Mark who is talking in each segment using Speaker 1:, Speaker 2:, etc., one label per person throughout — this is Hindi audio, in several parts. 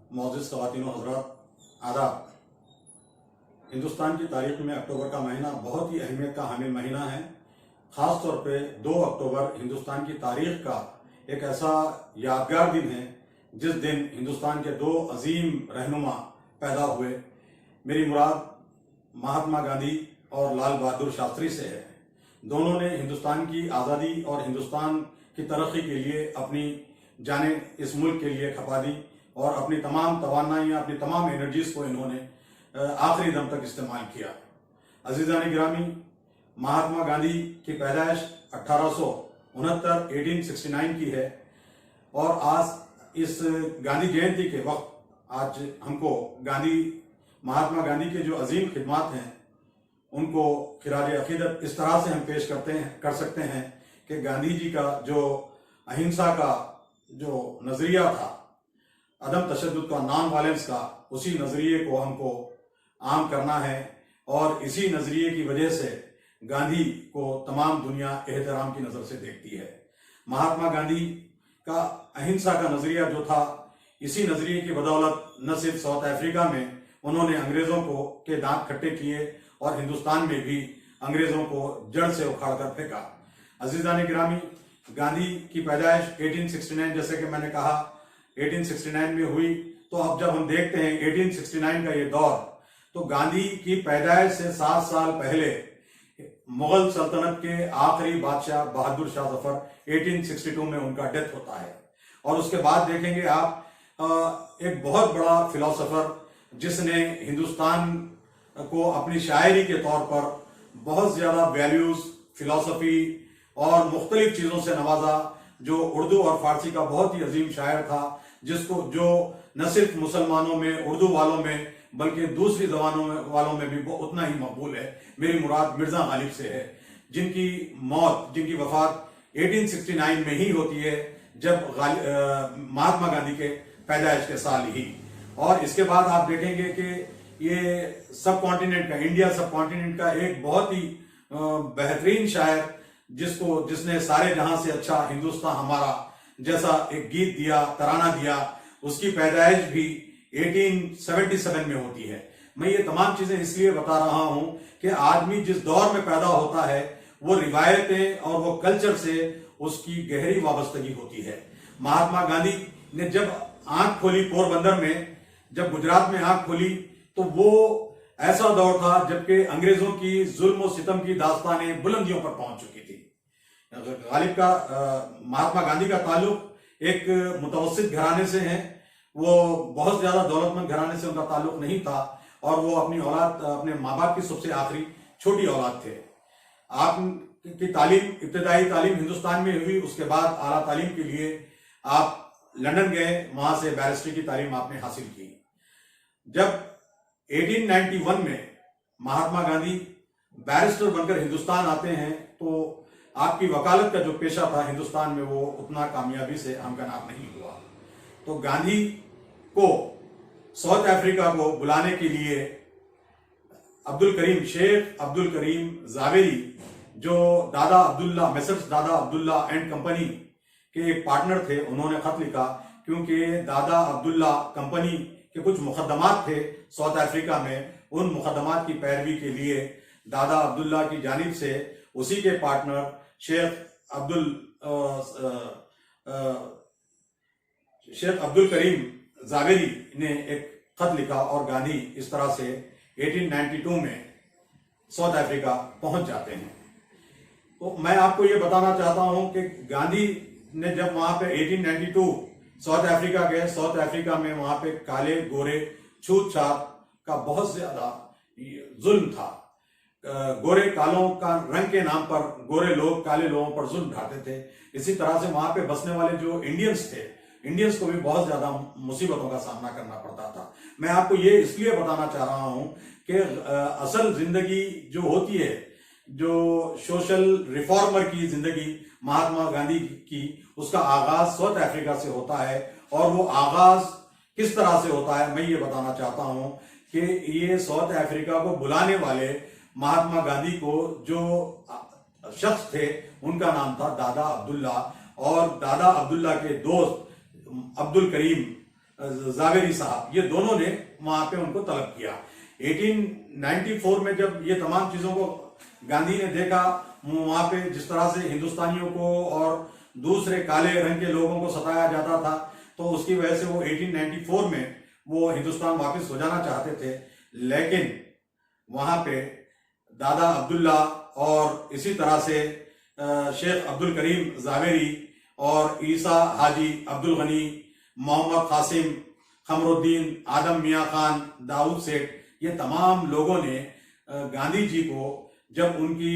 Speaker 1: मोअज़्ज़िज़ ख़वातीन व हज़रात, आदाब। हिंदुस्तान की तारीख में अक्टूबर का महीना बहुत ही अहमियत का हामिल महीना है। ख़ास तौर पे 2 अक्टूबर हिंदुस्तान की तारीख का एक ऐसा यादगार दिन है जिस दिन हिंदुस्तान के 2 अजीम रहनुमा पैदा हुए। मेरी मुराद महात्मा गांधी और लाल बहादुर शास्त्री से है। दोनों ने हिंदुस्तान की आज़ादी और हिंदुस्तान की तरक्की के लिए अपनी जानें इस मुल्क के लिए खपा दी और अपनी तमाम तवानाइयाँ, अपनी तमाम एनर्जीज को इन्होंने आखिरी दम तक इस्तेमाल किया। अजीज़ान गिरामी, महात्मा गांधी की पैदाइश 1869 की है और आज इस गांधी जयंती के वक्त आज हमको महात्मा गांधी के जो अजीम खिदमात हैं उनको खिराज अकीदत इस तरह से हम पेश कर सकते हैं कि गांधी जी का जो अहिंसा का जो नजरिया था, अदम तशद्दुद का, नॉन वायलेंस का, उसी नजरिए को हमको आम करना है और इसी नजरिए की वजह से गांधी को तमाम दुनिया एहतराम की नजर से देखती है। महात्मा गांधी का अहिंसा का नजरिया जो था, इसी नजरिए की बदौलत न सिर्फ साउथ अफ्रीका में उन्होंने अंग्रेजों के दांत खट्टे किए और हिंदुस्तान में भी अंग्रेजों को जड़ से उखाड़ कर फेंका। अजीज़ान गिरामी, गांधी की पैदाइश 1869 जैसे कि मैंने कहा 1869 में हुई। तो अब जब हम देखते हैं 1869 का ये दौर, तो गांधी की पैदाइश से 7 साल पहले मुगल सल्तनत के आखिरी बादशाह बहादुर शाह जफर 1862 में उनका डेथ होता है। और उसके बाद देखेंगे आप एक बहुत बड़ा फिलोसोफर जिसने हिंदुस्तान को अपनी शायरी के तौर पर बहुत ज्यादा वैल्यूज, फिलॉसफी और मुख्तलिफ चीजों से नवाजा, जो उर्दू और फारसी का बहुत ही अजीम शायर था, जो न सिर्फ मुसलमानों में, उर्दू वालों में, बल्कि दूसरी जबानों वालों में भी उतना ही मकबूल है। मेरी मुराद मिर्जा गालिब से है, जिनकी वफात 1869 में ही होती है, जब महात्मा गांधी के पैदाइश के साल ही। और इसके बाद आप देखेंगे कि ये सब कॉन्टिनेंट का, इंडिया सब कॉन्टिनेंट का एक बहुत ही बेहतरीन शायर, जिसने सारे जहां से अच्छा हिंदुस्तान हमारा जैसा एक गीत दिया, तराना दिया, उसकी पैदाइश भी 1877 में होती है। मैं ये तमाम चीजें इसलिए बता रहा हूं कि आदमी जिस दौर में पैदा होता है वो रिवायतें और वो कल्चर से उसकी गहरी वाबस्तगी होती है। महात्मा गांधी ने जब आंख खोली पोरबंदर में, जब गुजरात में आंख खोली, तो वो ऐसा दौर था जबकि अंग्रेजों की जुल्म और सितम की दास्तानें बुलंदियों पर पहुंच चुकी थी। महात्मा गांधी का ताल्लुक एक मुतवस्सित घराने से है। वो बहुत ज्यादा दौलतमंद घराने से उनका ताल्लुक नहीं था और वो अपने माँ बाप की सबसे आखिरी छोटी औलाद थे। आपकी तालीम, इब्तदाई तालीम हिंदुस्तान में हुई, उसके बाद आला तालीम के लिए आप लंदन गए, वहां से बैरिस्ट्री की तालीम आपने हासिल की। जब 1891 में महात्मा गांधी बैरिस्टर बनकर हिंदुस्तान आते हैं, तो आपकी वकालत का जो पेशा था हिंदुस्तान में, वो उतना कामयाबी से हमकनाब नहीं हुआ। तो गांधी को साउथ अफ्रीका को बुलाने के लिए शेख अब्दुल करीम जावेरी, जो मेसर्स दादा अब्दुल्ला एंड कंपनी के एक पार्टनर थे, उन्होंने खत लिखा, क्योंकि दादा अब्दुल्ला कंपनी के कुछ मुकदमात थे साउथ अफ्रीका में। उन मुकदमात की पैरवी के लिए दादा अब्दुल्ला की जानिब से उसी के पार्टनर शेख अब्दुल करीम जावेरी ने एक खत लिखा और गांधी इस तरह से 1892 में साउथ अफ्रीका पहुंच जाते हैं। तो मैं आपको ये बताना चाहता हूं कि गांधी ने जब वहां पे 1892 साउथ अफ्रीका गए, साउथ अफ्रीका में वहां पे काले गोरे छूत छात का बहुत ज्यादा जुल्म था। गोरे कालों का रंग के नाम पर गोरे लोग काले लोगों पर जुल्म ढाते थे। इसी तरह से वहां पे बसने वाले जो इंडियंस थे, इंडियंस को भी बहुत ज्यादा मुसीबतों का सामना करना पड़ता था। मैं आपको ये इसलिए बताना चाह रहा हूं कि असल जिंदगी जो होती है, जो सोशल रिफॉर्मर की जिंदगी महात्मा गांधी की, उसका आगाज साउथ अफ्रीका से होता है। और वो आगाज किस तरह से होता है, मैं ये बताना चाहता हूं कि ये साउथ अफ्रीका को बुलाने वाले महात्मा गांधी को जो शख्स थे, उनका नाम था दादा अब्दुल्ला, और दादा अब्दुल्ला के दोस्त अब्दुल करीम जावेरी साहब, ये दोनों ने वहां पे उनको तलब किया। 1894 में जब ये तमाम चीजों को गांधी ने देखा, वहां पे जिस तरह से हिंदुस्तानियों को और दूसरे काले रंग के लोगों को सताया जाता था, तो उसकी वजह से वो 1894 में वो हिंदुस्तान वापस हो जाना चाहते थे। लेकिन वहां पे दादा अब्दुल्ला और इसी तरह से शेख अब्दुल करीम जावेरी और ईसा हाजी अब्दुल गनी, मोहम्मद कासिम, खमरुद्दीन, आदम मियां खान, दाऊद सेठ, ये तमाम लोगों ने गांधी जी को जब उनकी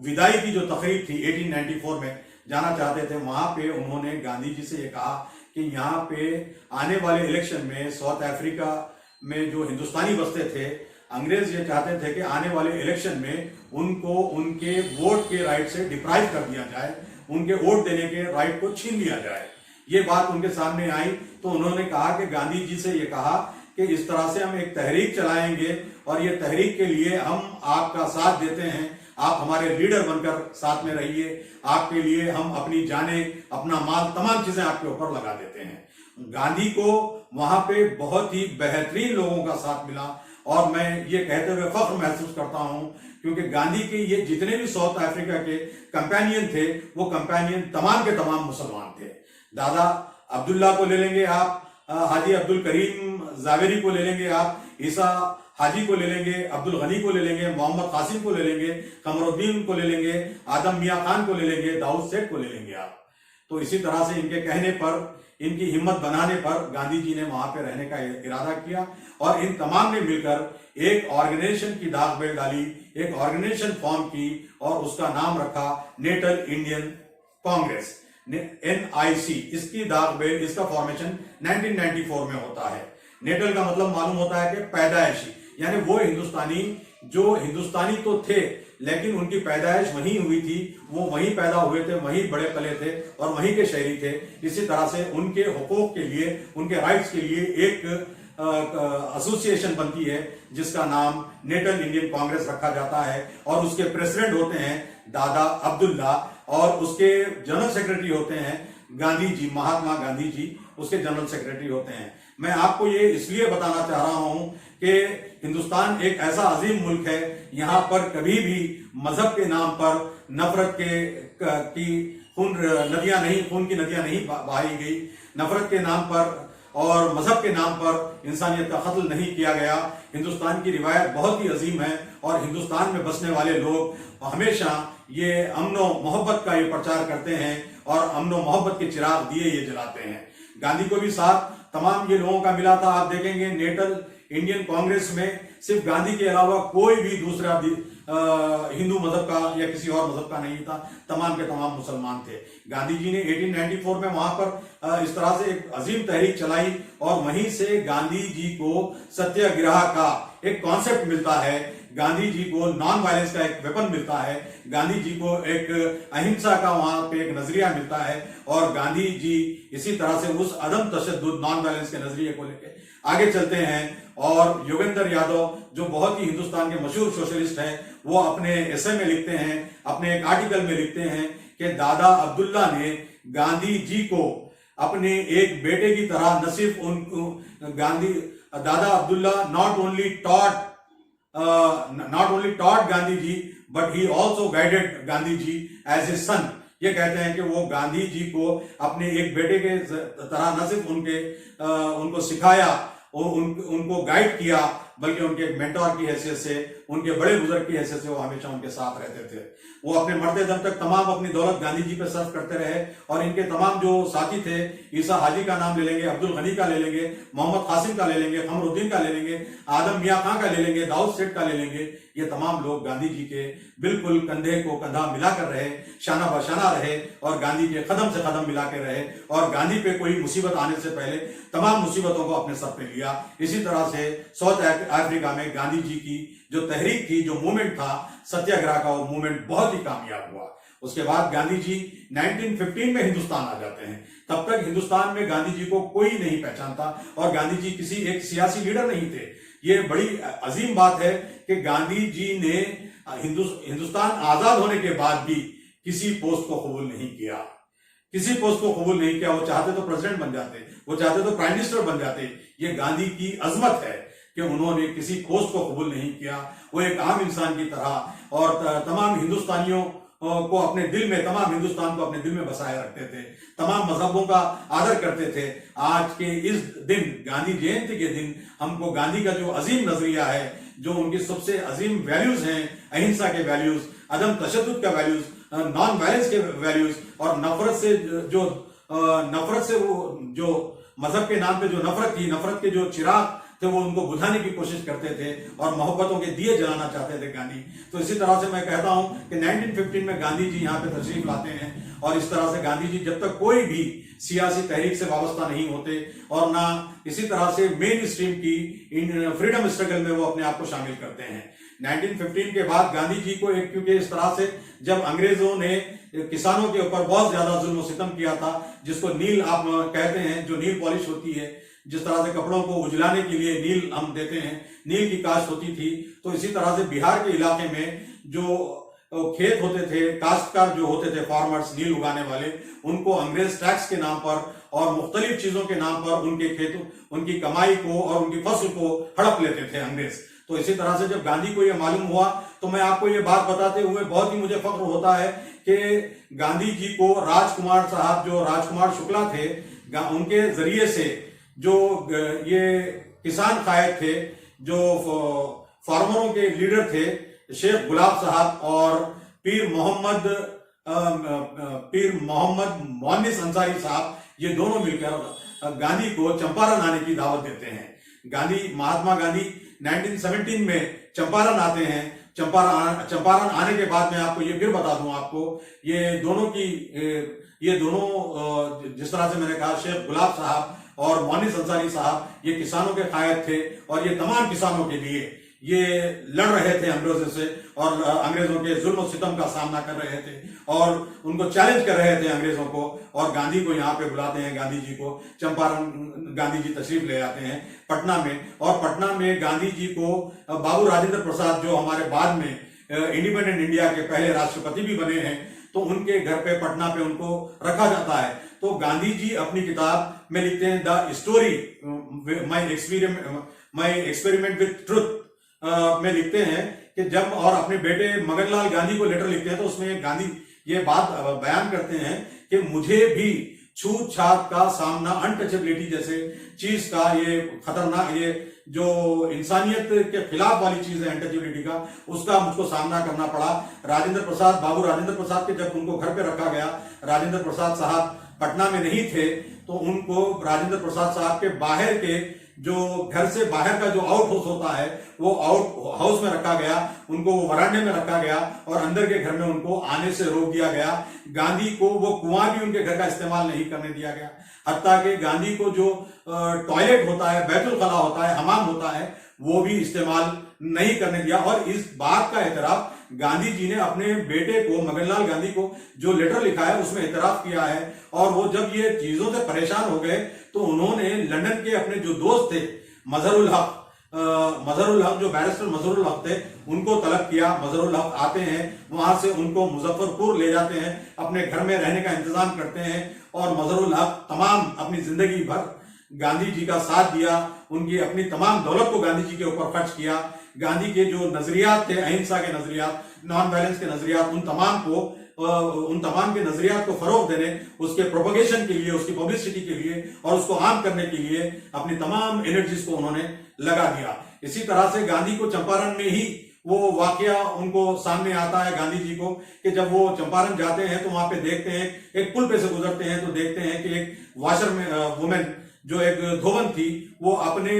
Speaker 1: विदाई की जो तकरीब थी 1894 में जाना चाहते थे, वहां पे उन्होंने गांधी जी से ये कहा कि यहाँ पे आने वाले इलेक्शन में साउथ अफ्रीका में जो हिंदुस्तानी बसते थे, अंग्रेज ये चाहते थे कि आने वाले इलेक्शन में उनको उनके वोट के राइट से डिप्राइव कर दिया जाए, उनके वोट देने के राइट को छीन लिया जाए। ये बात उनके सामने आई तो उन्होंने कहा कि गांधी जी से ये कहा कि इस तरह से हम एक तहरीक चलाएंगे और ये तहरीक के लिए हम आपका साथ देते हैं, आप हमारे लीडर बनकर साथ में रहिए, आपके लिए हम अपनी जाने, अपना माल, तमाम चीजें आपके ऊपर लगा देते हैं। गांधी को वहां पे बहुत ही बेहतरीन लोगों का साथ मिला और मैं ये कहते हुए फख्र महसूस करता हूं क्योंकि गांधी के ये जितने भी साउथ अफ्रीका के कंपेनियन थे, वो कंपेनियन तमाम के तमाम मुसलमान थे। दादा अब्दुल्ला को ले लेंगे आप, हाजी अब्दुल करीम जावेरी को ले लेंगे आप, ईसा हाजी को ले लेंगे, अब्दुल गनी को ले लेंगे, मोहम्मद कासिम को ले लेंगे, कमरुद्दीन को ले लेंगे, आदम मियां खान को ले लेंगे, दाऊद सेठ को ले लेंगे आप। तो इसी तरह से इनके कहने पर, इनकी हिम्मत बनाने पर गांधी जी ने वहां पे रहने का इरादा किया और इन तमाम ने मिलकर एक ऑर्गेनाइजेशन की दाग बेल डाली, एक ऑर्गेनाइजेशन फॉर्म की और उसका नाम रखा नेटल इंडियन कांग्रेस, NIC। इसकी दाग बेल, इसका फॉर्मेशन 1994 में होता है। नेटल का मतलब मालूम होता है कि पैदाइशी, यानी वो हिंदुस्तानी जो हिंदुस्तानी तो थे लेकिन उनकी पैदाइश वहीं हुई थी, वो वहीं पैदा हुए थे, वहीं बड़े पले थे और वहीं के शहरी थे। इसी तरह से उनके हुकूक के लिए, उनके राइट्स के लिए एक एसोसिएशन बनती है जिसका नाम नेटल इंडियन कांग्रेस रखा जाता है और उसके प्रेसिडेंट होते हैं दादा अब्दुल्ला और उसके जनरल सेक्रेटरी होते हैं गांधी जी, महात्मा गांधी जी उसके जनरल सेक्रेटरी होते हैं। मैं आपको ये इसलिए बताना चाह रहा हूं कि हिंदुस्तान एक ऐसा अजीम मुल्क है, यहां पर कभी भी मजहब के नाम पर नफरत की खून की नदियां नहीं बहाई गई, नफरत के नाम पर और मजहब के नाम पर इंसानियत का कत्ल नहीं किया गया। हिंदुस्तान की रिवायत बहुत ही अजीम है और हिंदुस्तान में बसने वाले लोग हमेशा ये अमनो मोहब्बत का ये प्रचार करते हैं और अमनो मोहब्बत के चिराग दिए ये जलाते हैं। गांधी को भी साथ तमाम ये लोगों का मिला था। आप देखेंगे नेटल इंडियन कांग्रेस में सिर्फ गांधी के अलावा कोई भी दूसरा हिंदू मजहब का या किसी और मजहब का नहीं था, तमाम के तमाम मुसलमान थे। गांधी जी ने 1894 में वहां पर इस तरह से एक अजीम तहरीक चलाई और वहीं से गांधी जी को सत्याग्रह का एक कॉन्सेप्ट मिलता है, गांधी जी को नॉन वायलेंस का एक वेपन मिलता है, गांधी जी को एक अहिंसा का वहां पे एक नजरिया मिलता है और गांधी जी इसी तरह से उस अदम तशद्दुद नॉन वायलेंस के नजरिए को लेकर आगे चलते हैं। और योगेंद्र यादव जो बहुत ही हिंदुस्तान के मशहूर सोशलिस्ट हैं, वो अपने एसे में लिखते हैं, अपने एक आर्टिकल में लिखते हैं कि दादा अब्दुल्ला ने गांधी जी को अपने एक बेटे की तरह न सिर्फ उनको दादा Abdullah not only taught Gandhi ji but he also guided Gandhi ji as his son। ये कहते हैं कि वो गांधी जी को अपने एक बेटे के तरह न सिर्फ उनको सिखाया और उनको गाइड किया, बल्कि उनके एक मेंटोर की हैसियत से, उनके बड़े बुजुर्ग की हैसियत से वो हमेशा उनके साथ रहते थे। वो अपने मरते दम तक तमाम अपनी दौलत गांधी जी पे सर्व करते रहे और इनके तमाम जो साथी थे, ईसा हाजी का नाम ले लेंगे, अब्दुल गनी का ले लेंगे, मोहम्मद कासिम का ले लेंगे, खमरुद्दीन का ले लेंगे, आदम मियां खां का ले लेंगे, दाऊद सेठ का ले लेंगे, ये तमाम लोग गांधी जी के बिल्कुल कंधे को कंधा मिलाकर रहे, शाना बशाना रहे और गांधी के कदम से कदम मिलाकर रहे और गांधी पे कोई मुसीबत आने से पहले तमाम मुसीबतों को अपने सर पे लिया। इसी तरह से साउथ अफ्रीका में गांधी जी की जो तहरीक थी, जो मूवमेंट था सत्याग्रह का, वो मूवमेंट बहुत ही कामयाब हुआ। उसके बाद गांधी जी 1915 में हिंदुस्तान आ जाते हैं। तब तक हिंदुस्तान में गांधी जी को कोई नहीं पहचानता और गांधी जी किसी एक सियासी लीडर नहीं थे। ये बड़ी अजीम बात है कि गांधी जी ने हिंदुस्तान आजाद होने के बाद भी किसी पोस्ट को कबूल नहीं किया। किसी पोस्ट को कबूल नहीं किया। वो चाहते तो प्रेसिडेंट बन जाते, वो चाहते तो प्राइम मिनिस्टर बन जाते। ये गांधी की अजमत है कि उन्होंने किसी पोस्ट को कबूल नहीं किया। वो एक आम इंसान की तरह और तमाम हिंदुस्तानियों को अपने दिल में, तमाम हिंदुस्तान को अपने दिल में बसाए रखते थे, तमाम मजहबों का आदर करते थे। आज के इस दिन, गांधी जयंती के दिन, हमको गांधी का जो अजीम नजरिया है, जो उनकी सबसे अजीम वैल्यूज हैं, अहिंसा के वैल्यूज, अदम तशद्दुद का वैल्यूज, नॉन वायलेंस के वैल्यूज, और नफरत से वो जो मजहब के नाम पे जो नफरत थी, नफरत के जो चिराग थे, वो उनको बुझाने की कोशिश करते थे और मोहब्बतों के दिए जलाना चाहते थे गांधी। तो इसी तरह से मैं कहता हूं कि 1915 में गांधी जी यहाँ पे तशरीफ लाते हैं और इस तरह से गांधी जी जब तक कोई भी सियासी तहरीक से वाबस्ता नहीं होते और ना इसी तरह से मेन स्ट्रीम की फ्रीडम स्ट्रगल में वो अपने आप को शामिल करते हैं। 1915 के बाद गांधी जी को क्योंकि इस तरह से जब अंग्रेजों ने किसानों के ऊपर बहुत ज्यादा जुल्म सितम किया था, जिसको नील आप कहते हैं, जो नील पॉलिश होती है, जिस तरह से कपड़ों को उजलाने के लिए नील हम देते हैं, नील की काश्त होती थी, तो इसी तरह से बिहार के इलाके में जो खेत होते थे, काश्तकार जो होते थे, फार्मर्स, नील उगाने वाले, उनको अंग्रेज टैक्स के नाम पर और मुख्तलिफ चीजों के नाम पर उनके खेतों, उनकी कमाई को और उनकी फसल को हड़प लेते थे अंग्रेज। तो इसी तरह से जब गांधी को यह मालूम हुआ, तो मैं आपको ये बात बताते हुए बहुत ही मुझे फख्र होता है कि गांधी जी को राजकुमार साहब, जो राजकुमार शुक्ला थे, उनके जरिए से जो ये किसान कायद थे, जो फार्मरों के लीडर थे, शेख गुलाब साहब और पीर मोहम्मद मोहनिस अंसारी साहब, ये दोनों मिलकर गांधी को चंपारण आने की दावत देते हैं। महात्मा गांधी 1917 में चंपारण आते हैं। चंपारण आने के बाद मैं आपको ये फिर बता दूं आपको, ये दोनों जिस तरह से मैंने कहा, शेख गुलाब साहब और मोहनिस अंसारी साहब, ये किसानों के कायद थे और ये तमाम किसानों के लिए ये लड़ रहे थे अंग्रेजों से और अंग्रेजों के जुल्म और सितम का सामना कर रहे थे और उनको चैलेंज कर रहे थे अंग्रेजों को। और गांधी को यहाँ पे बुलाते हैं, गांधी जी को चंपारण गांधी जी तशरीफ ले आते हैं पटना में। और पटना में गांधी जी को बाबू राजेंद्र प्रसाद, जो हमारे बाद में इंडिपेंडेंट इंडिया के पहले राष्ट्रपति भी बने हैं, तो उनके घर पे पटना पे उनको रखा जाता है। तो गांधी जी अपनी किताब में लिखते हैं, the story my experiment with truth में लिखते हैं कि जब, और अपने बेटे मगनलाल गांधी को लेटर लिखते हैं, तो उसमें गांधी ये बात बयान करते हैं कि मुझे भी छूत छात का सामना, अनटचेबिलिटी जैसे चीज का, ये खतरनाक, ये जो इंसानियत के खिलाफ वाली चीज है अनटचेबिलिटी का, उसका मुझको सामना करना पड़ा। बाबू राजेंद्र प्रसाद के जब उनको घर पे रखा गया, राजेंद्र प्रसाद साहब पटना में नहीं थे, तो उनको राजेंद्र प्रसाद साहब के बाहर के, जो घर से बाहर का जो आउट हाउस होता है, वो आउट हाउस में रखा गया, उनको वो वरांडे में रखा गया और अंदर के घर में उनको आने से रोक दिया गया। गांधी को वो कुआं भी उनके घर का इस्तेमाल नहीं करने दिया गया, हत्ता कि गांधी को जो टॉयलेट होता है, बैतुल खला होता है, हमाम होता है, वो भी इस्तेमाल नहीं करने दिया। और इस बात का एतराफ गांधी जी ने अपने बेटे को, मगनलाल गांधी को, जो लेटर लिखा है उसमें एतराफ किया है। और वो जब ये चीजों से परेशान हो गए, तो उन्होंने लंदन के अपने जो दोस्त थे, मजहरुल हक, जो बैरिस्टर मजहरुल हक थे, उनको तलब किया। मजहरुल हक आते हैं, वहां से उनको मुजफ्फरपुर ले जाते हैं, अपने घर में रहने का इंतजाम करते हैं। और मजहरुल हक तमाम अपनी जिंदगी भर गांधी जी का साथ दिया, उनकी अपनी तमाम दौलत को गांधी जी के ऊपर खर्च किया। गांधी के जो नजरियात थे, अहिंसा के नजरियात, नॉन वायलेंस के नजरियात, उन तमाम के नजरियात को फरोग देने, उसके प्रोपगेशन के लिए, उसकी पब्लिसिटी के लिए और उसको आम करने के लिए अपनी तमाम एनर्जीज को उन्होंने लगा दिया। इसी तरह से गांधी को चंपारण में ही वो वाकया उनको सामने आता है गांधी जी को, कि जब वो चंपारण जाते हैं तो वहां पे देखते हैं, एक पुल पे से गुजरते हैं तो देखते हैं कि एक वाशर में वुमेन, जो एक धोबन थी, वो अपने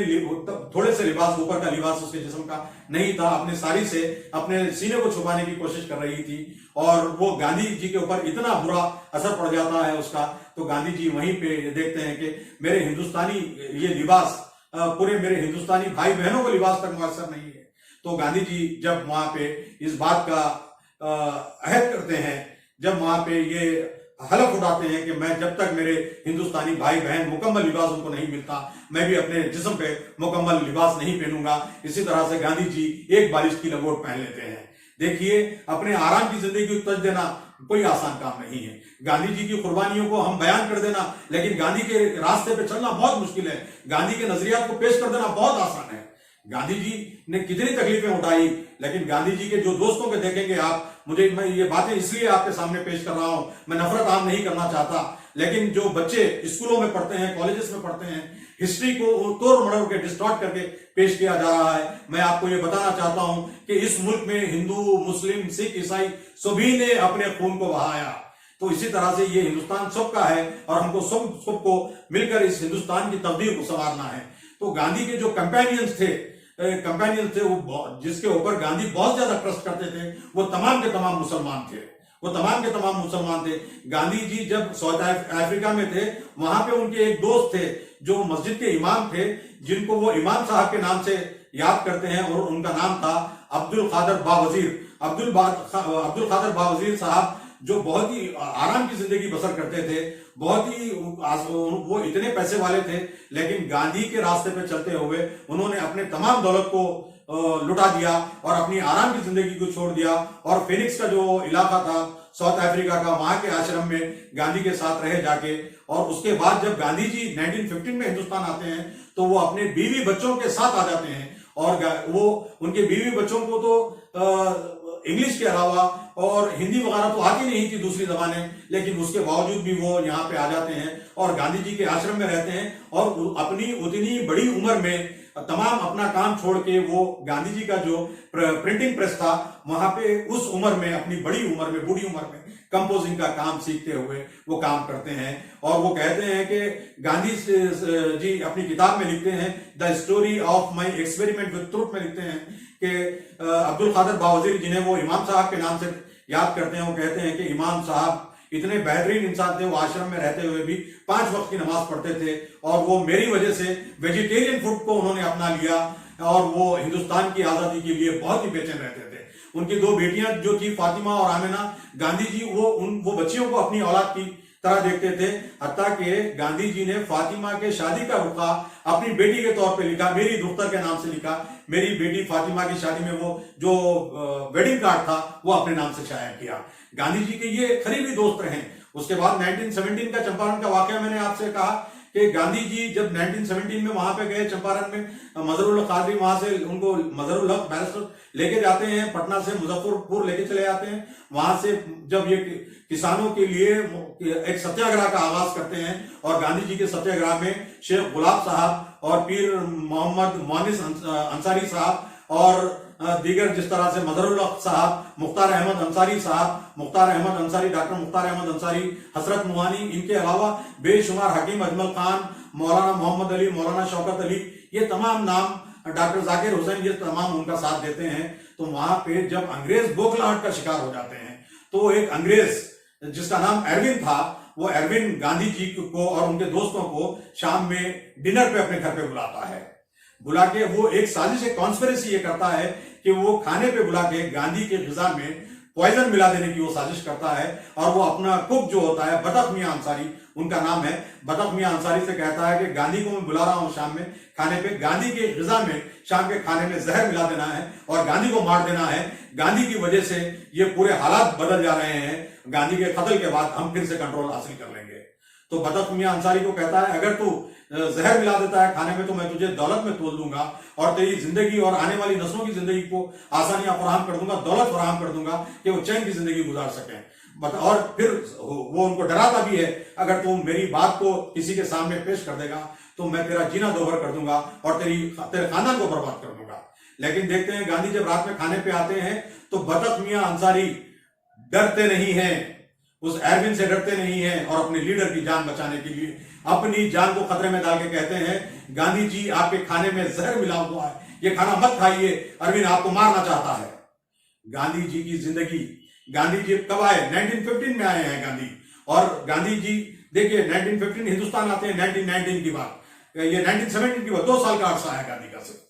Speaker 1: थोड़े से लिबास, ऊपर का लिबास उसके जिस्म का नहीं था, अपने साड़ी से अपने सीने को छुपाने की कोशिश कर रही थी। और वो गांधी जी के ऊपर इतना बुरा असर पड़ जाता है उसका, तो गांधी जी वहीं पे देखते हैं कि मेरे हिंदुस्तानी ये लिबास, पूरे मेरे हिंदुस्तानी भाई बहनों को लिबास तक मुयसर नहीं है। तो गांधी जी जब वहां पे इस बात का अहद करते हैं, जब वहां पे ये हलफ उठाते हैं कि मैं जब तक मेरे हिंदुस्तानी भाई बहन मुकम्मल लिबास उनको नहीं मिलता, मैं भी अपने जिस्म पे मुकम्मल लिबास नहीं पहनूंगा। इसी तरह से गांधी जी एक बारिश की लंगोट पहन लेते हैं। देखिए, अपने आराम की जिंदगी को तज देना कोई आसान काम नहीं है। गांधी जी की कुर्बानियों को हम बयान कर देना, लेकिन गांधी के रास्ते पे चलना बहुत मुश्किल है। गांधी के नजरियात को पेश कर देना बहुत आसान है। गांधी जी ने कितनी तकलीफें उठाई, लेकिन गांधी जी के जो दोस्तों के देखेंगे आप, मैं ये बातें इसलिए आपके सामने पेश कर रहा हूं, मैं नफरत आम नहीं करना चाहता, लेकिन जो बच्चे स्कूलों में पढ़ते हैं, कॉलेजेस में पढ़ते हैं, हिस्ट्री को तोड़ मड़ोड़ के डिस्टॉर्ट करके पेश किया जा रहा है। मैं आपको ये बताना चाहता हूं कि इस मुल्क में हिंदू, मुस्लिम, सिख, ईसाई सभी ने अपने खून को बहाया। तो इसी तरह से ये हिंदुस्तान सबका है और हमको सबको मिलकर इस हिंदुस्तान की तकदीर को संवारना है। तो गांधी के जो कंपेनियंस थे वो जिसके ऊपर गांधी बहुत ज्यादा ट्रस्ट करते थे, वो तमाम के तमाम मुसलमान थे। वो तमाम के तमाम मुसलमान थे। गांधी जी जब साउथ अफ्रीका में थे, वहां पे उनके एक दोस्त थे जो मस्जिद के इमाम थे, जिनको वो इमाम साहब के नाम से याद करते हैं, और उनका नाम था अब्दुल कादर बावजीर। अब्दुल कादर बावजीर साहब जो बहुत ही आराम की जिंदगी बसर करते थे, बहुत ही वो इतने पैसे वाले थे, लेकिन गांधी के रास्ते पे चलते हुए उन्होंने अपने तमाम दौलत को लुटा दिया और अपनी आराम की जिंदगी को छोड़ दिया, और फिनिक्स का जो इलाका था साउथ अफ्रीका का, वहां के आश्रम में गांधी के साथ रहे जाके। और उसके बाद जब गांधी जी 1915 में हिंदुस्तान आते हैं, तो वो अपने बीवी बच्चों के साथ आ जाते हैं, और वो उनके बीवी बच्चों को तो इंग्लिश के अलावा और हिंदी वगैरह तो आती नहीं थी, दूसरी जबानें, लेकिन उसके बावजूद भी वो यहाँ पे आ जाते हैं और गांधी जी के आश्रम में रहते हैं, और अपनी उतनी बड़ी उम्र में तमाम अपना काम छोड़ के वो गांधी जी का जो प्रिंटिंग प्रेस था, वहां पे उस उम्र में, अपनी बड़ी उम्र में, बूढ़ी उम्र में कंपोजिंग का काम सीखते हुए वो काम करते हैं। और वो कहते हैं कि गांधी जी अपनी किताब में लिखते हैं, the story of my experiment with truth में लिखते हैं कि अब्दुल कादर बावजीर, जिन्हें वो इमाम साहब के नाम से याद करते हैं, वो कहते हैं कि इमाम साहब इतने बेहतरीन इंसान थे, वो आश्रम में रहते हुए भी 5 वक्त की नमाज पढ़ते थे, और वो मेरी वजह से वेजिटेरियन फूड को उन्होंने अपना लिया, और वो हिंदुस्तान की आजादी के लिए बहुत ही बेचैन रहते थे। उनकी 2 बेटियां जो थी, फातिमा और आमिना, गांधी जी वो बच्चियों को अपनी औलाद की तरह देखते थे। हत्ता कि गांधी जी ने फातिमा के शादी का रुखा अपनी बेटी के तौर पे लिखा, मेरी दुख्तर के नाम से लिखा। मेरी बेटी फातिमा की शादी में वो जो वेडिंग कार्ड था वो अपने नाम से शाया किया। गांधी जी के ये करीबी दोस्त रहे। उसके बाद 1917 का चंपारण का वाकया मैंने आपसे कहा कि गांधी जी जब 1917 में वहां पे गए चंपारण में, मजहरुल हक कादरी वहां से उनको मजहरुल हक बैरिस्टर लेके जाते हैं, पटना से मुजफ्फरपुर लेके चले जाते हैं। वहां से जब ये किसानों के लिए एक सत्याग्रह का आगाज करते हैं, और गांधी जी के सत्याग्रह में शेख गुलाब साहब और पीर मोहम्मद मोनिस अंसारी साहब और दीगर जिस तरह से मजहरुल हक साहब, मुख्तार अहमद अंसारी साहब, मुख्तार अहमद अंसारी, डॉक्टर मुख्तार अहमद अंसारी, हसरत मुहानी, इनके अलावा बेशुमार हकीम अजमल खान, मौलाना मोहम्मद अली, मौलाना शौकत अली, ये तमाम नाम, डॉक्टर जाकिर हुसैन, ये तमाम उनका साथ देते हैं। तो वहां पे जब अंग्रेज बौखलाहट का शिकार हो जाते हैं, तो एक अंग्रेज जिसका नाम एरविन था, वो एरविन गांधी जी को और उनके दोस्तों को शाम में डिनर पे अपने घर पे बुलाता है। बुला के वो एक साजिश, एक कॉन्स्पिरेसी ये करता है कि वो खाने पे बुला के गांधी के ग़िज़ा में पॉइजन मिला देने की वो साजिश करता है, और वो अपना कुक जो होता है, बतख मियां अंसारी उनका नाम है, बतख मियां अंसारी से कहता है कि गांधी को मैं बुला रहा हूं शाम में खाने पे, गांधी के ग़िज़ा में शाम के खाने में जहर मिला देना है और गांधी को मार देना है। गांधी की वजह से ये पूरे हालात बदल जा रहे हैं, गांधी के कत्ल के बाद हम फिर से कंट्रोल हासिल कर लेंगे। तो बतख मियां अंसारी को कहता है, अगर तू जहर मिला देता है खाने में, तो मैं तुझे दौलत में तोल दूंगा और तेरी जिंदगी और आने वाली नस्लों की जिंदगी को आसानियां फराहम कर दूंगा, दौलत फराहम कर दूंगा कि वो चैन की जिंदगी गुजार सकें। और फिर वो उनको डराता भी है, अगर तुम मेरी बात को किसी के सामने पेश कर देगा तो मैं तेरा जीना दोहर कर दूंगा और तेरे खानदान को बर्बाद कर दूंगा। लेकिन देखते हैं गांधी जब रात में खाने पे आते हैं तो बतख मियां अंसारी डरते नहीं हैं, उस एरविन से डरते नहीं हैं, और अपने लीडर की जान बचाने के लिए अपनी जान को खतरे में डाल के कहते हैं, गांधी जी आपके खाने में जहर मिला हुआ है, ये खाना मत खाइए, अरविंद आपको मारना चाहता है। गांधी जी की जिंदगी, गांधी जी कब आए? 1915 में आए हैं गांधी। और गांधी जी देखिए 1915 हिंदुस्तान आते हैं 1919 की बात, ये 1917 की बात, 2 साल का अरसा है गांधी का सिर्फ।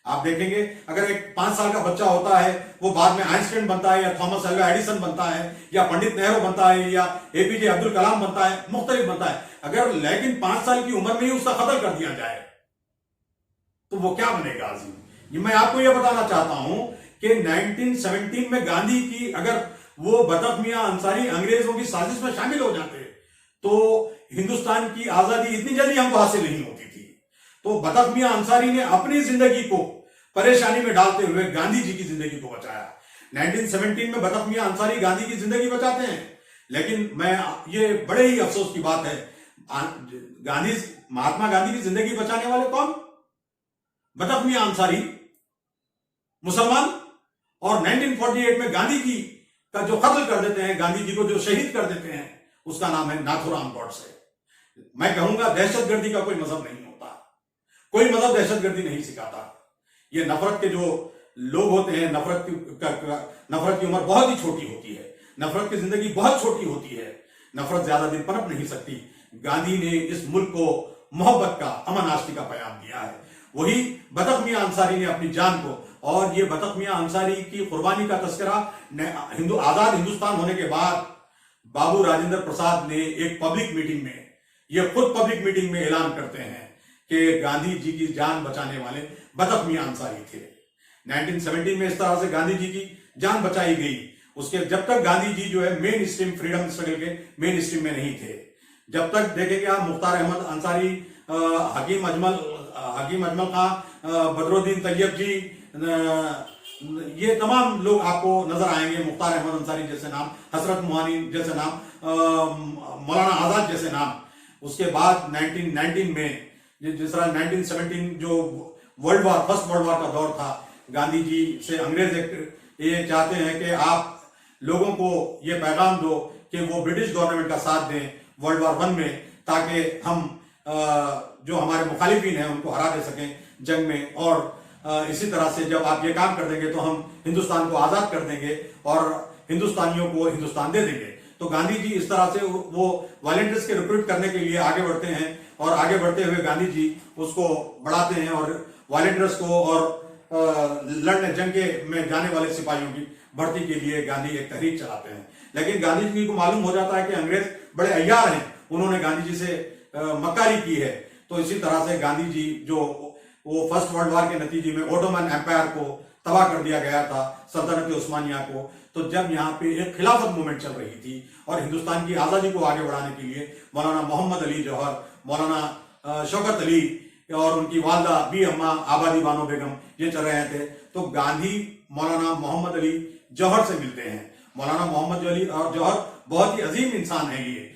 Speaker 1: आप देखेंगे अगर एक 5 साल का बच्चा होता है वो बाद में आइंस्टाइन बनता है, या थॉमस अल्वा एडिसन बनता है, या पंडित नेहरू बनता है, या एपीजे अब्दुल कलाम बनता है, मुख्तलिफ बनता है। अगर लेकिन 5 साल की उम्र में ही उसका कत्ल कर दिया जाए तो वो क्या बनेगा आज़ीम? मैं आपको यह बताना चाहता हूं कि 1917 में गांधी की अगर वो बतख मियां अंसारी अंग्रेजों की साजिश में शामिल हो जाते तो हिंदुस्तान की आजादी इतनी जल्दी हमको हासिल नहीं होती थी। तो बतख मियां अंसारी ने अपनी जिंदगी को परेशानी में डालते हुए गांधी जी की जिंदगी को बचाया। 1917 में बतख मियां अंसारी गांधी की जिंदगी बचाते हैं, लेकिन ये बड़े ही अफसोस की बात है, महात्मा गांधी की जिंदगी बचाने वाले कौन? बतख मियां अंसारी, मुसलमान। और 1948 में गांधी जी का जो कत्ल कर देते हैं, गांधी जी को जो शहीद कर देते हैं, उसका नाम है नाथुराम गॉडसे। मैं कहूंगा दहशतगर्दी का कोई मजहब नहीं होता, कोई मजहब दहशतगर्दी नहीं सिखाता। ये नफरत के जो लोग होते हैं, नफरत की उम्र बहुत ही छोटी होती है, नफरत की जिंदगी बहुत छोटी होती है, नफरत ज्यादा दिन पनप नहीं सकती। गांधी ने इस मुल्क को मोहब्बत का, अमन आश्ती का पैगाम दिया है। वही बतख मियां अंसारी ने अपनी जान को, और ये बतख मियां अंसारी की कुर्बानी का तस्करा आजाद हिंदुस्तान होने के बाद बाबू राजेंद्र प्रसाद ने एक पब्लिक मीटिंग में, ये खुद पब्लिक मीटिंग में ऐलान करते हैं कि गांधी जी की जान बचाने वाले बतख मियां अंसारी थे। 1917 में इस तरह से गांधी जी की जान बचाई गई। उसके जब तक गांधी जी जो है मेन स्ट्रीम फ्रीडम स्ट्रगल के मेन स्ट्रीम में नहीं थे, जब तक देखेंगे आप मुख्तार अहमद अंसारी, हकीम अजमल खां, बदरुद्दीन तैयब जी, ये तमाम लोग आपको नजर आएंगे, मुख्तार अहमद अंसारी जैसे नाम, हसरत मोहानी जैसे नाम, मौलाना आजाद जैसे नाम। उसके बाद 1919 में जिस तरह 1917 जो फर्स्ट वर्ल्ड वॉर का दौर था, गांधी जी से अंग्रेज ये चाहते हैं कि आप लोगों को ये पैगाम दो कि वो ब्रिटिश गवर्नमेंट का साथ दें वर्ल्ड वॉर 1 में, ताकि हम जो हमारे मुखालिफिन हैं उनको हरा दे सकें जंग में। और इसी तरह से जब आप ये काम कर देंगे तो हम हिंदुस्तान को आजाद कर देंगे और हिंदुस्तानियों को हिंदुस्तान दे देंगे। तो गांधी जी इस तरह से वो वॉलंटियर्स के रिक्रूट करने के लिए आगे बढ़ते हैं, और आगे बढ़ते हुए गांधी जी उसको बढ़ाते हैं, और वॉलंटियर्स को और लड़ने जंग के में जाने वाले सिपाहियों की भर्ती के लिए गांधी एक तहरीक चलाते हैं। लेकिन गांधी जी को मालूम हो जाता है कि अंग्रेज बड़े अय्यार हैं, उन्होंने गांधी जी से मक्कारी की है। तो इसी तरह से गांधी जी जो वो फर्स्ट वर्ल्ड वॉर के नतीजे में ओटोमन एम्पायर को तबाह कर दिया गया था, सल्तनत उस्मानिया को। तो जब यहाँ पे एक खिलाफत मूवमेंट चल रही थी और हिंदुस्तान की आजादी को आगे बढ़ाने के लिए मौलाना मोहम्मद अली जौहर, मौलाना शौकत अली और उनकी वालदा बी अम्मा आबादी बानो बेगम ये चल रहे थे, तो गांधी मौलाना मोहम्मद अली जौहर से मिलते हैं। मौलाना मोहम्मद अली और जौहर बहुत ही अजीम इंसान है,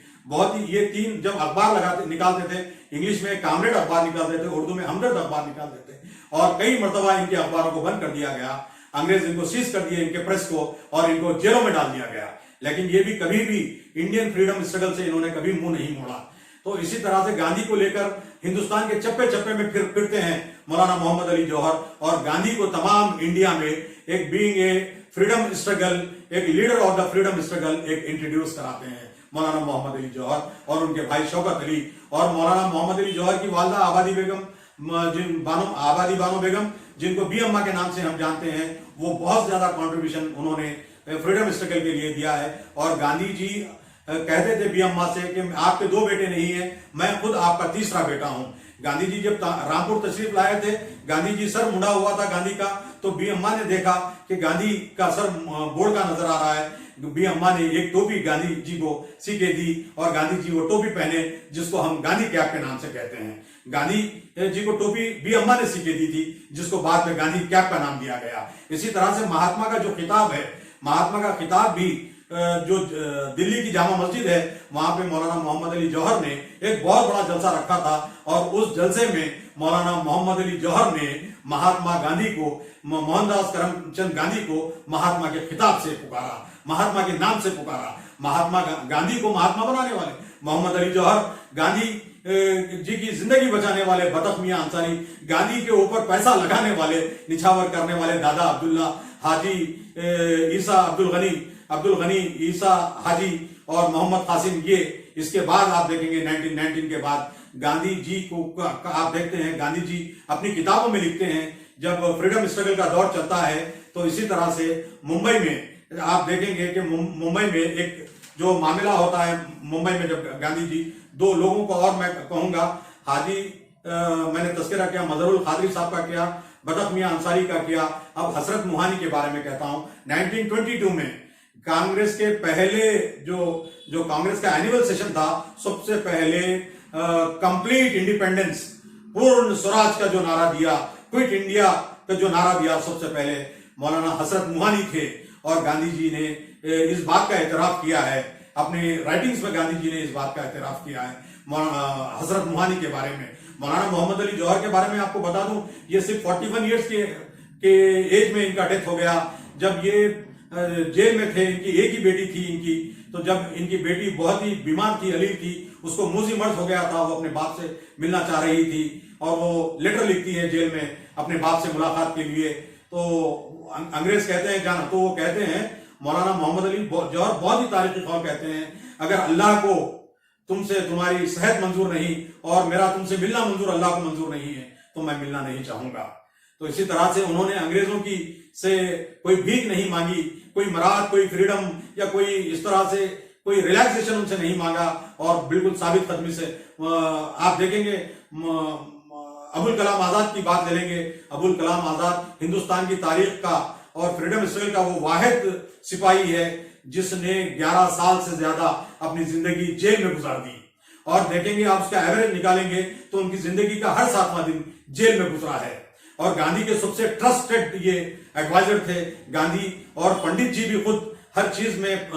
Speaker 1: ये तीन जब अखबार निकालते थे, इंग्लिश में कामरेड अखबार निकालते थे, उर्दू में हमदर्द अखबार निकालते थे, और कई मरतबा इनके अखबारों को बंद कर दिया गया, अंग्रेज इनको सीज कर दिए, इनके प्रेस को, और इनको जेलों में डाल दिया गया। लेकिन ये भी कभी भी इंडियन फ्रीडम स्ट्रगल से इन्होंने कभी मुंह नहीं मोड़ा। तो इसी तरह से गांधी को लेकर हिंदुस्तान के चप्पे चप्पे में फिरते हैं मौलाना मोहम्मद अली जौहर, और गांधी को तमाम इंडिया में एक बीइंग ए फ्रीडम स्ट्रगल, एक leader of the freedom struggle एक इंट्रोड्यूस कराते हैं मौलाना मोहम्मद अली जौहर और उनके भाई शौकत अली। और मौलाना मोहम्मद अली जौहर की वालदा आबादी बानो बेगम, जिनको बी अम्मा के नाम से हम जानते हैं, वो बहुत ज्यादा कंट्रीब्यूशन उन्होंने फ्रीडम स्ट्रगल के लिए दिया है। और गांधी जी कहते थे बी अम्मा से कि आपके 2 बेटे नहीं है, मैं खुद आपका तीसरा बेटा हूं। गांधी जी जब रामपुर तशरीफ लाए थे, गांधी जी सर मुड़ा हुआ था गांधी का, तो बी अम्मा ने देखा कि गांधी का सर बोर्ड का नजर आ रहा है। बी अम्मा ने एक टोपी गांधी जी को सी के दी और गांधी जी वो टोपी पहने, जिसको हम गांधी कैप के नाम से कहते हैं। गांधी जी को टोपी बी अम्मा ने सी के दी थी, जिसको बाद में गांधी कैप का नाम दिया गया। इसी तरह से महात्मा का जो खिताब है, महात्मा का खिताब भी जो दिल्ली की जामा मस्जिद है, वहां पे मौलाना मोहम्मद अली जौहर ने एक बहुत बड़ा जलसा रखा था, और उस जलसे में मौलाना मोहम्मद अली जौहर ने महात्मा गांधी को, मोहनदास करमचंद गांधी को महात्मा के खिताब से पुकारा, महात्मा के नाम से पुकारा। महात्मा गांधी को महात्मा बनाने वाले मोहम्मद अली जौहर, गांधी जी की जिंदगी बचाने वाले बतख मियां अंसारी, गांधी के ऊपर पैसा लगाने वाले, निछावर करने वाले दादा अब्दुल्ला हाजी ईसा अब्दुल गनी ईसा हाजी और मोहम्मद कासिम, ये इसके बाद आप देखेंगे 1919 के बाद गांधी जी को आप देखते हैं, गांधी जी अपनी किताबों में लिखते हैं जब फ्रीडम स्ट्रगल का दौर चलता है। तो इसी तरह से मुंबई में आप देखेंगे कि मुंबई में एक जो मामला होता है, मुंबई में जब गांधी जी 2 लोगों को, और मैं कहूंगा हाजी मैंने तस्करा किया, मजहरुल खादरी साहब का किया, बतख मियां अंसारी का किया, अब हसरत मोहानी के बारे में कहता हूं। 1922 में कांग्रेस के पहले जो कांग्रेस का एनुअल सेशन था, सबसे पहले कंप्लीट इंडिपेंडेंस, पूर्ण स्वराज का जो नारा दिया, क्विट इंडिया का जो नारा दिया, सबसे पहले मौलाना हजरत मुहानी थे। और गांधी जी ने इस बात का एतराफ किया है, अपने राइटिंग्स में गांधी जी ने इस बात का एतराफ किया है हजरत मुहानी के बारे में। मौलाना मोहम्मद अली जौहर के बारे में आपको बता दूं, ये सिर्फ 41 ईयर्स के एज में इनका डेथ हो गया। जब ये जेल में थे, इनकी एक ही बेटी थी इनकी, तो जब इनकी बेटी बहुत ही बीमार थी, अलील थी, उसको मूजी मर्ज हो गया था, वो अपने बाप से मिलना चाह रही थी और वो लेटर लिखती है जेल में अपने बाप से मुलाकात के लिए। तो अंग्रेज कहते हैं जाना, तो वो कहते हैं, मौलाना मोहम्मद अली जौहर बहुत ही तारीखी कौल कहते हैं, अगर अल्लाह को तुमसे तुम्हारी सेहत मंजूर नहीं और मेरा तुमसे मिलना मंजूर अल्लाह को मंजूर नहीं है, तो मैं मिलना नहीं चाहूंगा। तो इसी तरह से उन्होंने अंग्रेजों की से कोई भीख नहीं मांगी, कोई मराद, कोई फ्रीडम या कोई इस तरह से कोई रिलैक्सेशन उनसे नहीं मांगा, और बिल्कुल साबित कदमी से आप देखेंगे। अबुल कलाम आजाद की बात ले लेंगे, अबुल कलाम आजाद हिंदुस्तान की तारीख का और फ्रीडम स्ट्रगल का वो वाहिद सिपाही है जिसने 11 साल से ज्यादा अपनी जिंदगी जेल में गुजार दी। और देखेंगे आप उसका एवरेज निकालेंगे तो उनकी जिंदगी का हर 7वां दिन जेल में गुजरा है। और गांधी के सबसे ट्रस्टेड ये एडवाइजर थे गांधी, और पंडित जी भी खुद हर चीज में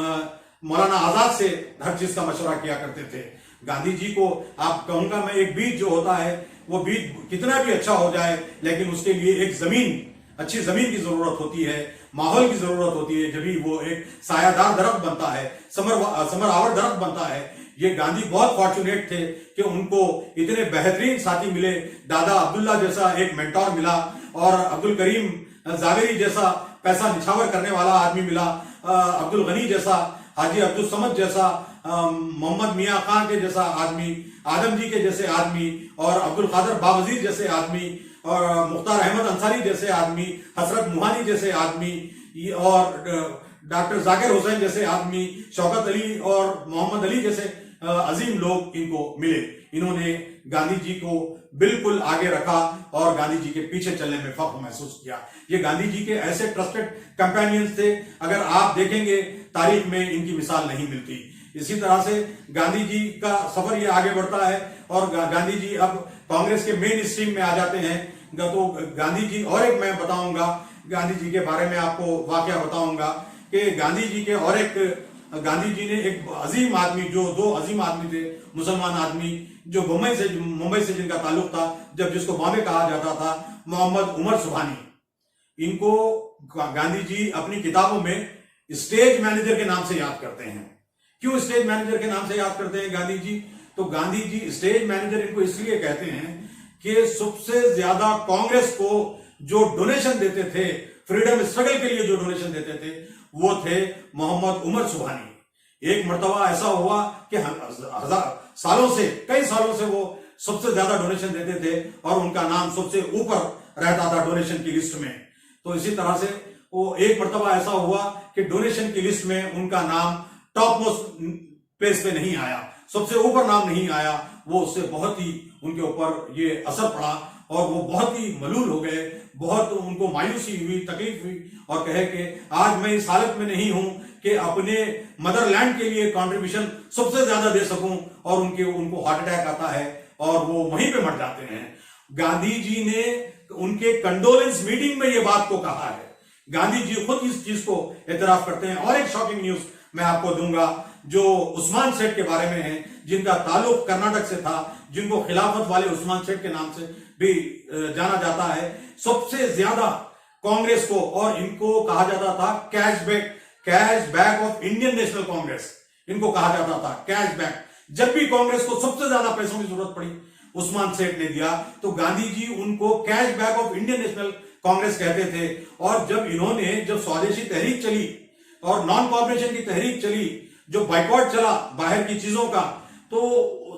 Speaker 1: मौलाना आजाद से हर चीज का मशवरा किया करते थे। गांधी जी को आप कहूंगा मैं, एक बीज जो होता है वो बीज कितना भी अच्छा हो जाए, लेकिन उसके लिए एक जमीन, अच्छी जमीन की जरूरत होती है, माहौल की जरूरत होती है, जब भी वो एक सायादार दरख्त बनता है, समर आवर दरख्त बनता है। ये गांधी बहुत फॉर्चुनेट थे कि उनको इतने बेहतरीन साथी मिले, दादा अब्दुल्ला जैसा एक मेंटोर मिला, और अब्दुल करीम जावेरी जैसा पैसा निछावर करने वाला आदमी मिला, अब्दुल गनी जैसा, हाजी अब्दुल समद जैसा, मोहम्मद मियां खान के जैसा आदमी, आदम जी के जैसे आदमी, और अब्दुल कादर बावजीर जैसे आदमी, और मुख्तार अहमद अंसारी जैसे आदमी, हसरत मुहानी जैसे आदमी, और डॉक्टर जाकिर हुसैन जैसे आदमी, शौकत अली और मोहम्मद अली जैसे अजीम लोग इनको मिले। इन्होंने गांधी जी को बिल्कुल आगे रखा और गांधी जी के पीछे चलने में फख्र महसूस किया। ये गांधी जी के ऐसे ट्रस्टेड कंपेनियंस थे, अगर आप देखेंगे तारीख में इनकी मिसाल नहीं मिलती। इसी तरह से गांधी जी का सफर ये आगे बढ़ता है, और गांधी जी अब कांग्रेस के मेन स्ट्रीम में आ जाते हैं। तो गांधी जी, और एक मैं बताऊंगा गांधी जी के बारे में, आपको वाकया बताऊंगा कि गांधी जी के और एक, गांधी जी ने एक अजीम आदमी, जो 2 अजीम आदमी थे, मुसलमान आदमी, जो मुंबई से जिनका ताल्लुक था, जब जिसको बॉम्बे कहा जाता था, मोहम्मद उमर सुभानी। इनको गांधी जी अपनी किताबों में स्टेज मैनेजर के नाम से याद करते हैं। क्यों स्टेज मैनेजर के नाम से याद करते हैं गांधी जी? तो गांधी जी स्टेज मैनेजर इनको इसलिए कहते हैं कि सबसे ज्यादा कांग्रेस को जो डोनेशन देते थे, फ्रीडम स्ट्रगल के लिए जो डोनेशन देते थे, वो थे मोहम्मद उमर सुभानी। एक मर्तबा ऐसा हुआ कि कई सालों से वो सबसे ज्यादा डोनेशन देते थे और उनका नाम सबसे ऊपर रहता था डोनेशन की लिस्ट में। तो इसी तरह से वो एक मर्तबा ऐसा हुआ कि डोनेशन की लिस्ट में उनका नाम टॉप मोस्ट प्लेस पे नहीं आया, सबसे ऊपर नाम नहीं आया। वो उससे बहुत ही उनके ऊपर ये असर पड़ा और वो बहुत ही मलूल हो गए, बहुत उनको मायूसी हुई, तकलीफ हुई, और कहे कि आज मैं इस हालत में नहीं हूं कि अपने मदरलैंड के लिए कंट्रीब्यूशन सबसे ज्यादा दे सकूं, और उनको हार्ट अटैक आता है और वो वहीं पे मर जाते हैं। गांधी जी ने उनके कंडोलेंस मीटिंग में ये बात को कहा है। गांधी जी खुद इस चीज को एतराफ करते हैं। और एक शॉकिंग न्यूज मैं आपको दूंगा जो उस्मान सेठ के बारे में है, जिनका ताल्लुक कर्नाटक से था, जिनको खिलाफत वाले उस्मान सेठ के नाम से भी जाना जाता है। सबसे ज्यादा कांग्रेस को, और इनको कहा जाता था cash back of Indian national Congress, इनको कहा जाता था कैश बैक। जब भी कांग्रेस को सबसे ज्यादा पैसों की जरूरत पड़ी, उस्मान सेठ ने दिया, तो गांधी जी उनको cash back of Indian national Congress कहते थे। और जब स्वदेशी तहरीक चली और नॉन कॉर्पोरेशन की तहरीक चली, जो बाइकआउट चला बाहर की चीजों का, तो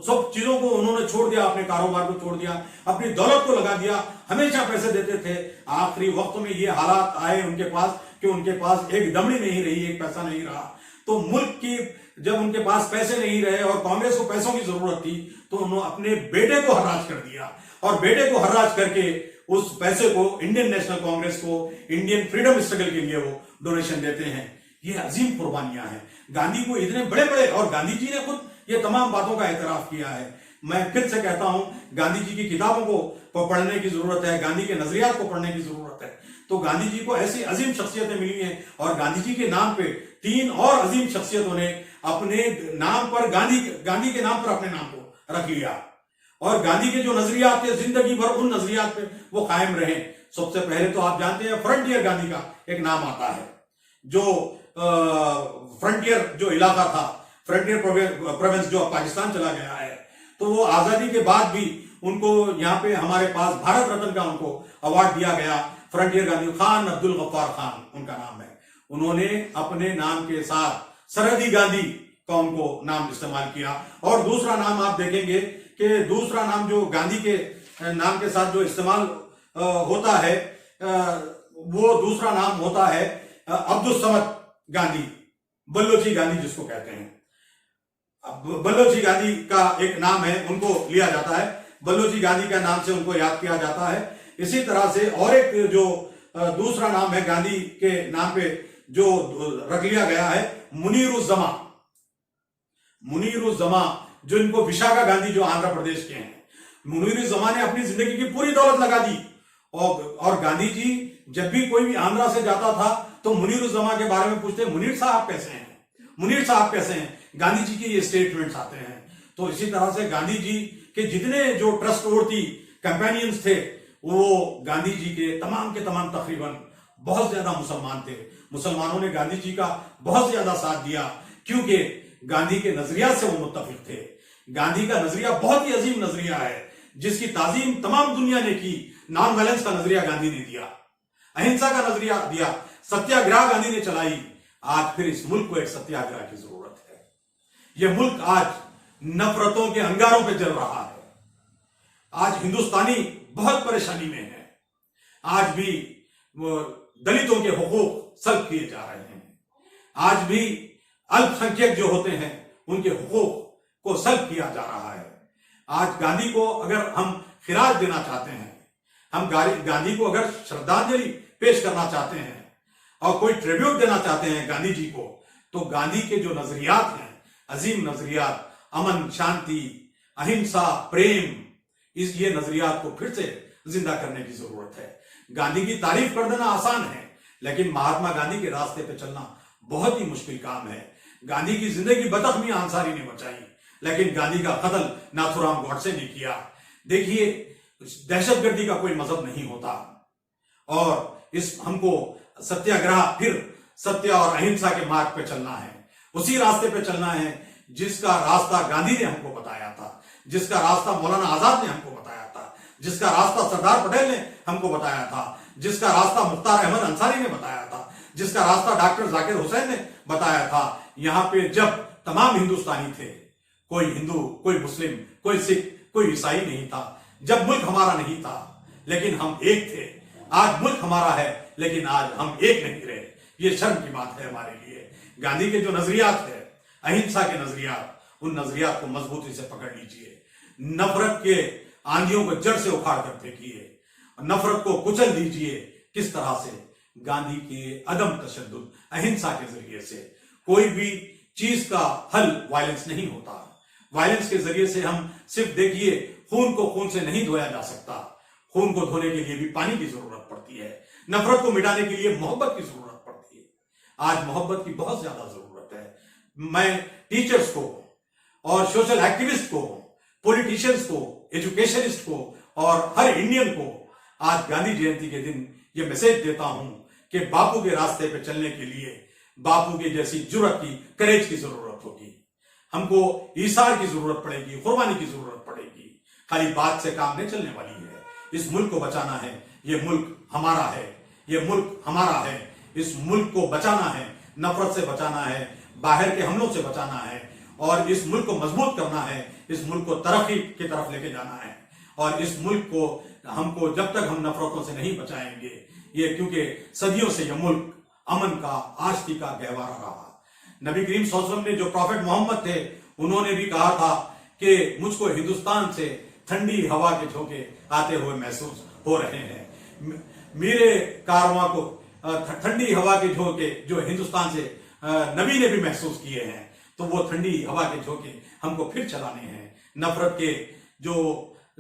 Speaker 1: सब चीजों को उन्होंने छोड़ दिया, अपने कारोबार को छोड़ दिया, अपनी दौलत को लगा दिया, हमेशा पैसे देते थे। आखिरी वक्त में ये हालात आए उनके पास कि उनके पास एक दमड़ी नहीं रही, एक पैसा नहीं रहा। तो मुल्क की जब उनके पास पैसे नहीं रहे और कांग्रेस को पैसों की जरूरत थी, तो उन्होंने अपने बेटे को हर्राज कर दिया, और बेटे को हर्राज करके उस पैसे को इंडियन नेशनल कांग्रेस को, इंडियन फ्रीडम स्ट्रगल के लिए वो डोनेशन देते हैं। ये अजीम कुर्बानियां हैं। गांधी को इतने बड़े बड़े, और गांधी जी ने खुद ये तमाम बातों का एतराफ किया है। मैं फिर से कहता हूं, गांधी जी की किताबों को पढ़ने की जरूरत है, गांधी के नजरियात को पढ़ने की जरूरत है। तो गांधी जी को ऐसी अजीम शख्सियतें मिली हैं, और गांधी जी के नाम पे 3 और अजीम शख्सियतों ने अपने नाम पर गांधी के नाम पर अपने नाम को रख लिया, और गांधी के जो नजरियात थे जिंदगी भर उन नजरियात पे वो कायम रहे। सबसे पहले तो आप जानते हैं फ्रंटियर गांधी का एक नाम आता है, जो फ्रंटियर जो इलाका था, फ्रंटियर प्रोविंस जो पाकिस्तान चला गया है, तो वो आजादी के बाद भी उनको यहाँ पे हमारे पास भारत रत्न का उनको अवार्ड दिया गया। फ्रंटियर गांधी, खान अब्दुल गफ्फार खान उनका नाम है। उन्होंने अपने नाम के साथ सरहदी गांधी का उनको नाम इस्तेमाल किया। और दूसरा नाम आप देखेंगे कि दूसरा नाम जो गांधी के नाम के साथ जो इस्तेमाल होता है, वो दूसरा नाम होता है अब्दुल समद गांधी, बल्लोची गांधी जिसको कहते हैं। बल्लोची गांधी का एक नाम है, उनको लिया जाता है, बल्लोची गांधी का नाम से उनको याद किया जाता है। इसी तरह से और एक जो दूसरा नाम है गांधी के नाम पे जो रख लिया गया है, मुनीरुज़्ज़मा। मुनीरुज़्ज़मा जो इनको विशाखा गांधी जो आंध्र प्रदेश के हैं, मुनीरुज़्ज़मा ने अपनी जिंदगी की पूरी दौलत लगा दी। और गांधी जी जब भी कोई भी आंध्रा से जाता था तो मुनीरुज़्ज़मा के बारे में पूछते, मुनीर साहब कैसे हैं, मुनीर साहब कैसे हैं। गांधी जी के ये स्टेटमेंट्स आते हैं। तो इसी तरह से गांधी जी के जितने जो ट्रस्टवर्थी कंपेनियंस थे, वो गांधी जी के तमाम तकरीबन बहुत ज्यादा मुसलमान थे। मुसलमानों ने गांधी जी का बहुत ज्यादा साथ दिया, क्योंकि गांधी के नजरिया से वो मुत्तफिक थे। गांधी का नजरिया बहुत ही अजीम नजरिया है, जिसकी ताजीम तमाम दुनिया ने की। नॉन वायलेंस का नजरिया गांधी ने दिया, अहिंसा का नजरिया दिया, सत्याग्रह गांधी ने चलाई। आज फिर इस मुल्क को एक सत्याग्रह की जरूरत है। यह मुल्क आज नफरतों के अंगारों पे जल रहा है। आज हिंदुस्तानी बहुत परेशानी में है। आज भी दलितों के हुकूक सल्ब किए जा रहे हैं। आज भी अल्पसंख्यक जो होते हैं उनके हुकूक को सल्ब किया जा रहा है। आज गांधी को अगर हम खिराज देना चाहते हैं, हम गांधी को अगर श्रद्धांजलि पेश करना चाहते हैं और कोई ट्रिब्यूट देना चाहते हैं गांधी जी को, तो गांधी के जो नजरियात हैं, अजीम नजरियात, अमन, शांति, अहिंसा, प्रेम, ये नजरियात को फिर से जिंदा करने की जरूरत है। गांधी की तारीफ कर देना आसान है, लेकिन महात्मा गांधी के रास्ते पे चलना बहुत ही मुश्किल काम है। गांधी की जिंदगी बतख मियां अंसारी ने बचाई, लेकिन गांधी का कत्ल नाथुराम गॉडसे ने किया। देखिए, दहशतगर्दी का कोई मजहब नहीं होता, और इस हमको सत्याग्रह, फिर सत्य और अहिंसा के मार्ग पे चलना है। उसी रास्ते पे चलना है जिसका रास्ता गांधी ने हमको बताया था, जिसका रास्ता मौलाना आजाद ने हमको बताया था, जिसका रास्ता सरदार पटेल ने हमको बताया था, जिसका रास्ता मुख्तार अहमद अंसारी ने बताया था, जिसका रास्ता डॉक्टर जाकिर हुसैन ने बताया था। यहाँ पे जब तमाम हिंदुस्तानी थे, कोई हिंदू, कोई मुस्लिम, कोई सिख, कोई ईसाई नहीं था। जब मुल्क हमारा नहीं था, लेकिन हम एक थे। आज मुल्क हमारा है, लेकिन आज हम एक नहीं रहे। ये शर्म की बात है हमारे लिए। गांधी के जो नजरियात है, अहिंसा के नजरियात, उन नजरियात को मजबूती से पकड़ लीजिए। नफरत के आंधियों को जड़ से उखाड़ कर फेंकिए, नफरत को कुचल दीजिए। किस तरह से? गांधी के अदम तशद्दुद, अहिंसा के जरिए से। कोई भी चीज का हल वायलेंस नहीं होता। वायलेंस के जरिए से हम सिर्फ देखिए, खून को खून से नहीं धोया जा सकता। खून को धोने के लिए भी पानी की जरूरत पड़ती है। नफरत को मिटाने के लिए मोहब्बत की जरूरत पड़ती है। आज मोहब्बत की बहुत ज्यादा जरूरत है। मैं टीचर्स को और सोशल एक्टिविस्ट को, पॉलिटिशियंस को, एजुकेशनिस्ट को और हर इंडियन को आज गांधी जयंती के दिन ये मैसेज देता हूं कि बापू के रास्ते पे चलने के लिए बापू के जैसी जुर्रत की, करेज की जरूरत होगी। हमको ईसार की जरूरत पड़ेगी, कुर्बानी की जरूरत पड़ेगी। खाली बात से काम नहीं चलने वाली है। इस मुल्क को बचाना है। ये मुल्क हमारा है, ये मुल्क हमारा है। इस मुल्क को बचाना है, नफरत से बचाना है, बाहर के हमलों से बचाना है, और इस मुल्क को मजबूत करना है। इस मुल्क को तरक्की की तरफ लेके जाना है। और इस मुल्क को हमको जब तक हम नफरतों से नहीं बचाएंगे, ये क्योंकि सदियों से यह मुल्क अमन का, आशिकी का गहवारा रहा। नबी करीम सल्लल्लाहु अलैहि वसल्लम ने, जो प्रॉफेट मोहम्मद थे, उन्होंने भी कहा था कि मुझको हिंदुस्तान से ठंडी हवा के झोंके आते हुए महसूस हो रहे हैं। मेरे कारवां को ठंडी हवा के झोंके जो हिंदुस्तान से नबी ने भी महसूस किए हैं। तो वो ठंडी हवा के झोंके हमको फिर चलाने हैं। नफरत के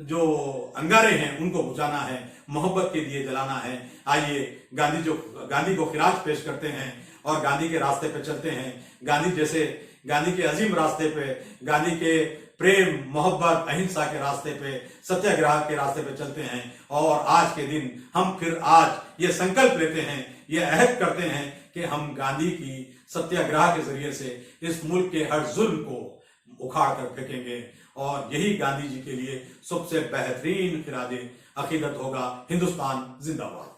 Speaker 1: जो अंगारे हैं उनको बुझाना है, मोहब्बत के दिए जलाना है। आइए गांधी को खिराज पेश करते हैं और गांधी के रास्ते पे चलते हैं। गांधी के अजीम रास्ते पे, गांधी के प्रेम, मोहब्बत, अहिंसा के रास्ते पे, सत्याग्रह के रास्ते पे चलते हैं। और आज के दिन हम फिर आज ये संकल्प लेते हैं, ये अहद करते हैं कि हम गांधी की सत्याग्रह के जरिए से इस मुल्क के हर जुल्म को उखाड़ कर फेंकेंगे। और यही गांधी जी के लिए सबसे बेहतरीन खिराज अकीदत होगा। हिंदुस्तान जिंदाबाद।